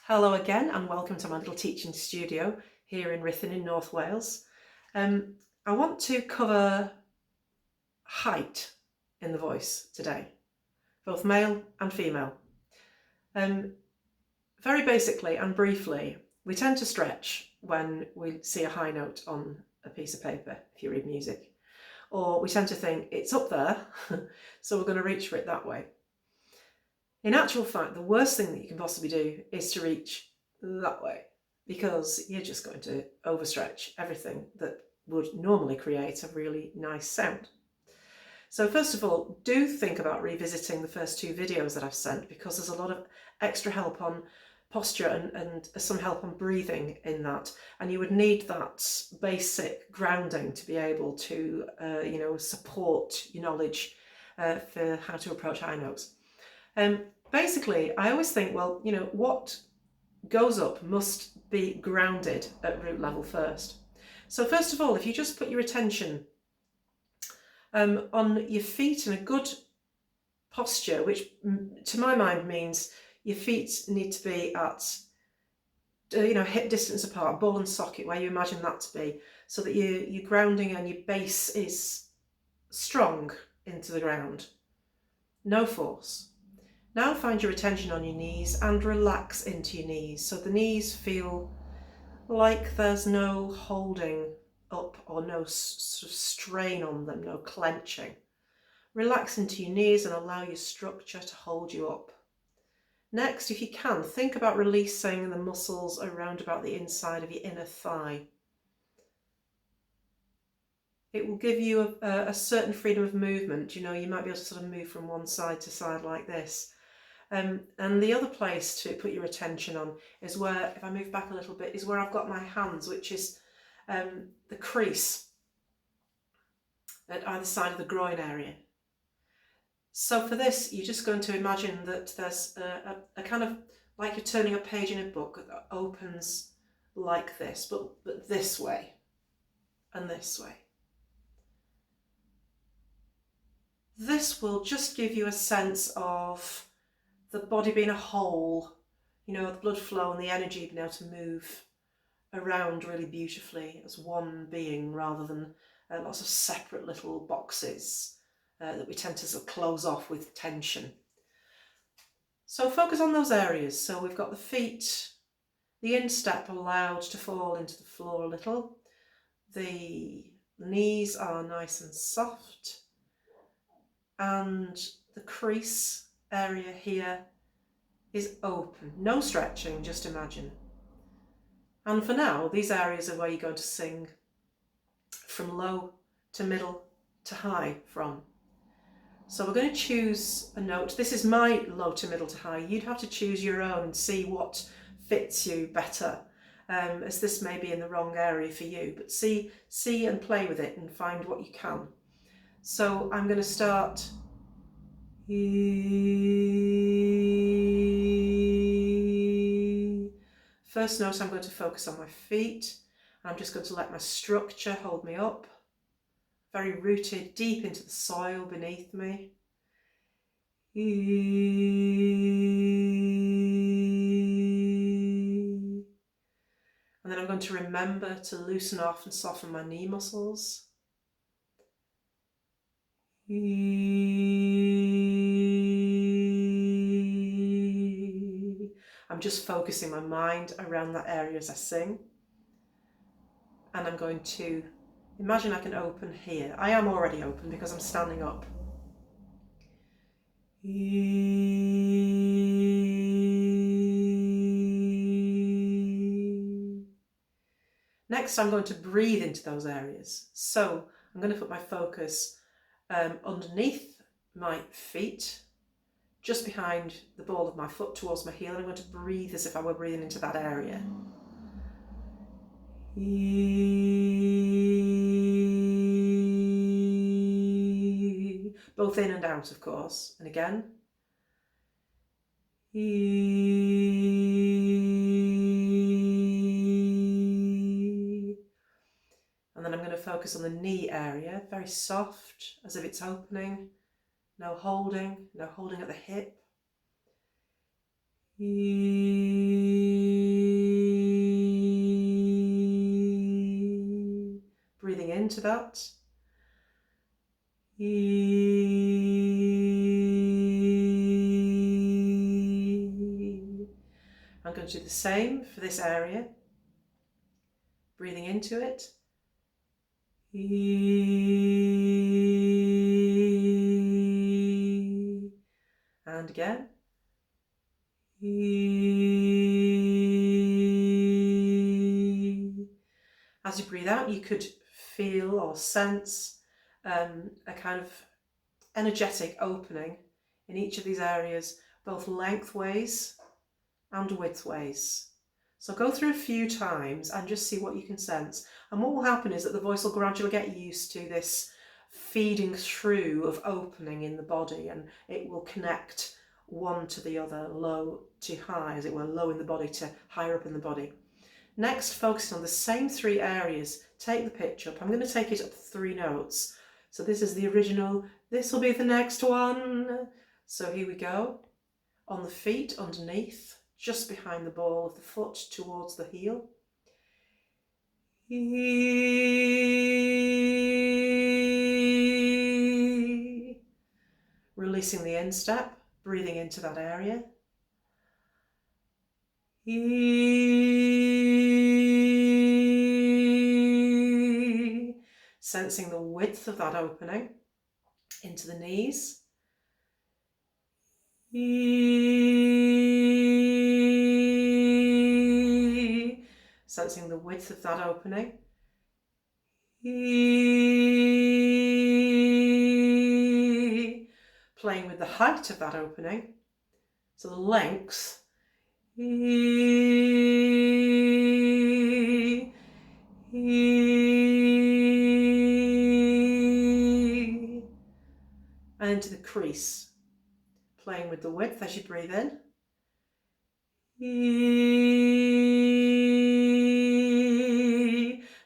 Hello again and welcome to my little teaching studio here in Ruthin in North Wales. I want to cover height in the voice today, both male and female. Very basically and briefly, we tend to stretch when we see a high note on a piece of paper, if you read music, or we tend to think it's up there, so we're going to reach for it that way. In actual fact, the worst thing that you can possibly do is to reach that way, because you're just going to overstretch everything that would normally create a really nice sound. So first of all, do think about revisiting the first two videos that I've sent, because there's a lot of extra help on posture and some help on breathing in that, and you would need that basic grounding to be able to support your knowledge for how to approach high notes. Basically, I always think, well, what goes up must be grounded at root level first. So first of all, if you just put your attention on your feet in a good posture, which to my mind means your feet need to be at hip distance apart, ball and socket, where you imagine that to be, so that your grounding and your base is strong into the ground. No force. Now find your attention on your knees and relax into your knees, so the knees feel like there's no holding up or no sort of strain on them, no clenching. Relax into your knees and allow your structure to hold you up. Next, if you can, think about releasing the muscles around about the inside of your inner thigh. It will give you a certain freedom of movement. You might be able to sort of move from one side to side like this. And the other place to put your attention on is where, if I move back a little bit, is where I've got my hands, which is the crease at either side of the groin area. So for this, you're just going to imagine that there's a kind of, like you're turning a page in a book that opens like this, but this way and this way. This will just give you a sense of the body being a whole, the blood flow and the energy being able to move around really beautifully as one being, rather than lots of separate little boxes that we tend to sort of close off with tension. So focus on those areas. So we've got the feet, the instep allowed to fall into the floor a little. The knees are nice and soft, and the crease area here is open. No stretching, just imagine. And for now, these areas are where you're going to sing from low to middle to high from. So we're going to choose a note. This is my low to middle to high. You'd have to choose your own and see what fits you better, as this may be in the wrong area for you, but see and play with it and find what you can. So I'm going to start. First note, I'm going to focus on my feet. I'm just going to let my structure hold me up, very rooted deep into the soil beneath me. And then I'm going to remember to loosen off and soften my knee muscles. I'm just focusing my mind around that area as I sing. And I'm going to imagine I can open here. I am already open because I'm standing up. Next, I'm going to breathe into those areas. So I'm going to put my focus underneath my feet, just behind the ball of my foot towards my heel, and I'm going to breathe as if I were breathing into that area. Both in and out, of course. And again. And then I'm going to focus on the knee area, very soft, as if it's opening. No holding at the hip. And into that. I'm going to do the same for this area. Breathing into it. And again. As you breathe out, you could feel or sense a kind of energetic opening in each of these areas, both lengthways and widthways. So go through a few times and just see what you can sense. And what will happen is that the voice will gradually get used to this feeding through of opening in the body, and it will connect one to the other, low to high, as it were, low in the body to higher up in the body. Next, focusing on the same three areas, take the pitch up. I'm going to take it up 3 notes. So this is the original, this will be the next one. So here we go. On the feet, underneath, just behind the ball of the foot towards the heel. Releasing the instep, breathing into that area. Sensing the width of that opening into the knees. Sensing the width of that opening. Playing with the height of that opening. So the length. And into the crease. Playing with the width as you breathe in.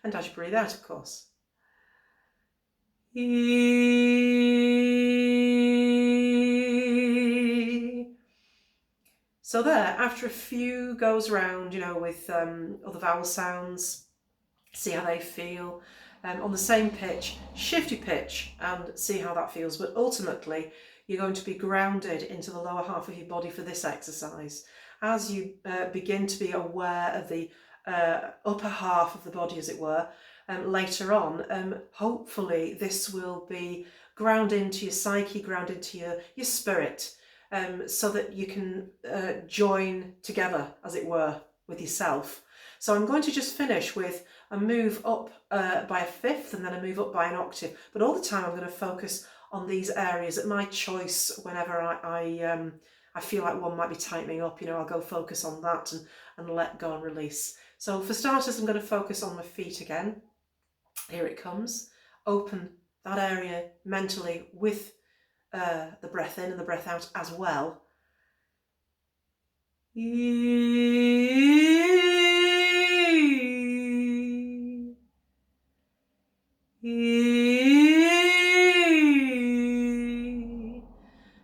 And as you breathe out, of course. So there, after a few goes round, you know, with other vowel sounds, see how they feel. On the same pitch, shift your pitch and see how that feels. But ultimately, you're going to be grounded into the lower half of your body for this exercise. As you begin to be aware of the upper half of the body, as it were, later on, hopefully this will be ground into your psyche, ground into your spirit, so that you can join together, as it were, with yourself. So I'm going to just finish with a move up by a fifth and then a move up by an octave. But all the time I'm going to focus on these areas at my choice. Whenever I feel like one might be tightening up, you know, I'll go focus on that and let go and release. So for starters, I'm going to focus on my feet again. Here it comes. Open that area mentally with the breath in and the breath out as well.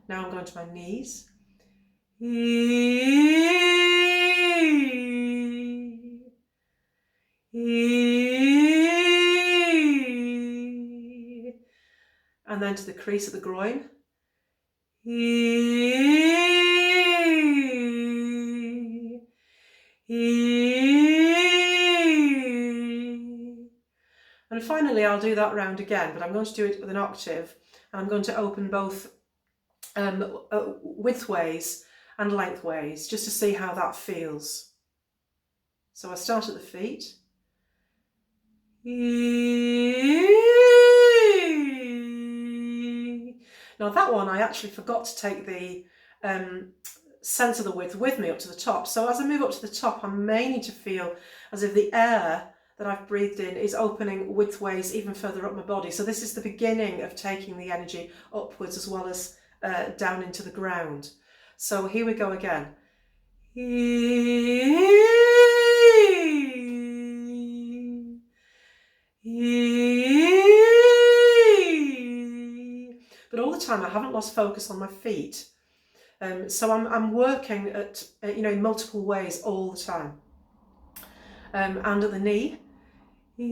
Now I'm going to my knees. And then to the crease of the groin. And finally I'll do that round again, but I'm going to do it with an octave, and I'm going to open both widthways and lengthways, just to see how that feels. So I start at the feet. Now that one I actually forgot to take the sense of the width with me up to the top. So as I move up to the top, I may need to feel as if the air that I've breathed in is opening widthways even further up my body. So this is the beginning of taking the energy upwards as well as down into the ground. So here we go again. But all the time I haven't lost focus on my feet. So I'm working at, in multiple ways all the time. And at the knee, And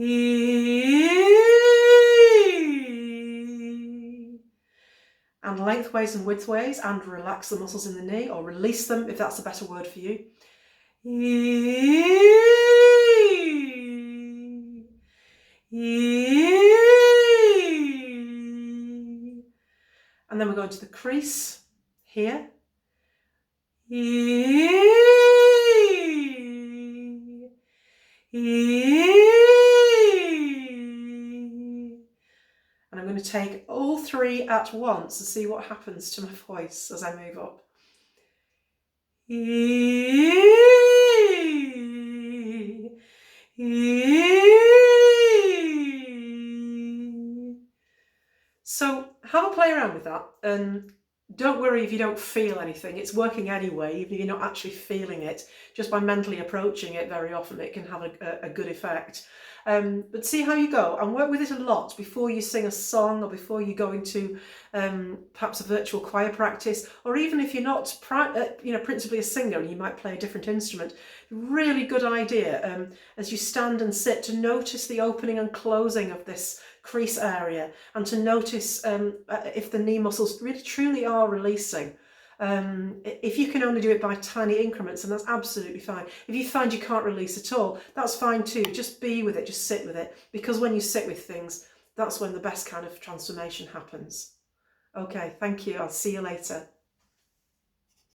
lengthways and widthways, and relax the muscles in the knee, or release them if that's a better word for you. And then we're going to the crease here. And I'm going to take all three at once and see what happens to my voice as I move up. So have a play around with that, and don't worry if you don't feel anything. It's working anyway, even if you're not actually feeling it. Just by mentally approaching it, very often it can have a good effect. But see how you go, and work with it a lot before you sing a song, or before you go into perhaps a virtual choir practice, or even if you're not principally a singer and you might play a different instrument. Really good idea as you stand and sit to notice the opening and closing of this crease area, and to notice if the knee muscles really truly are releasing. If you can only do it by tiny increments, then that's absolutely fine. If you find you can't release at all, that's fine too. Just be with it, just sit with it, because when you sit with things, that's when the best kind of transformation happens. Okay, thank you. I'll see you later.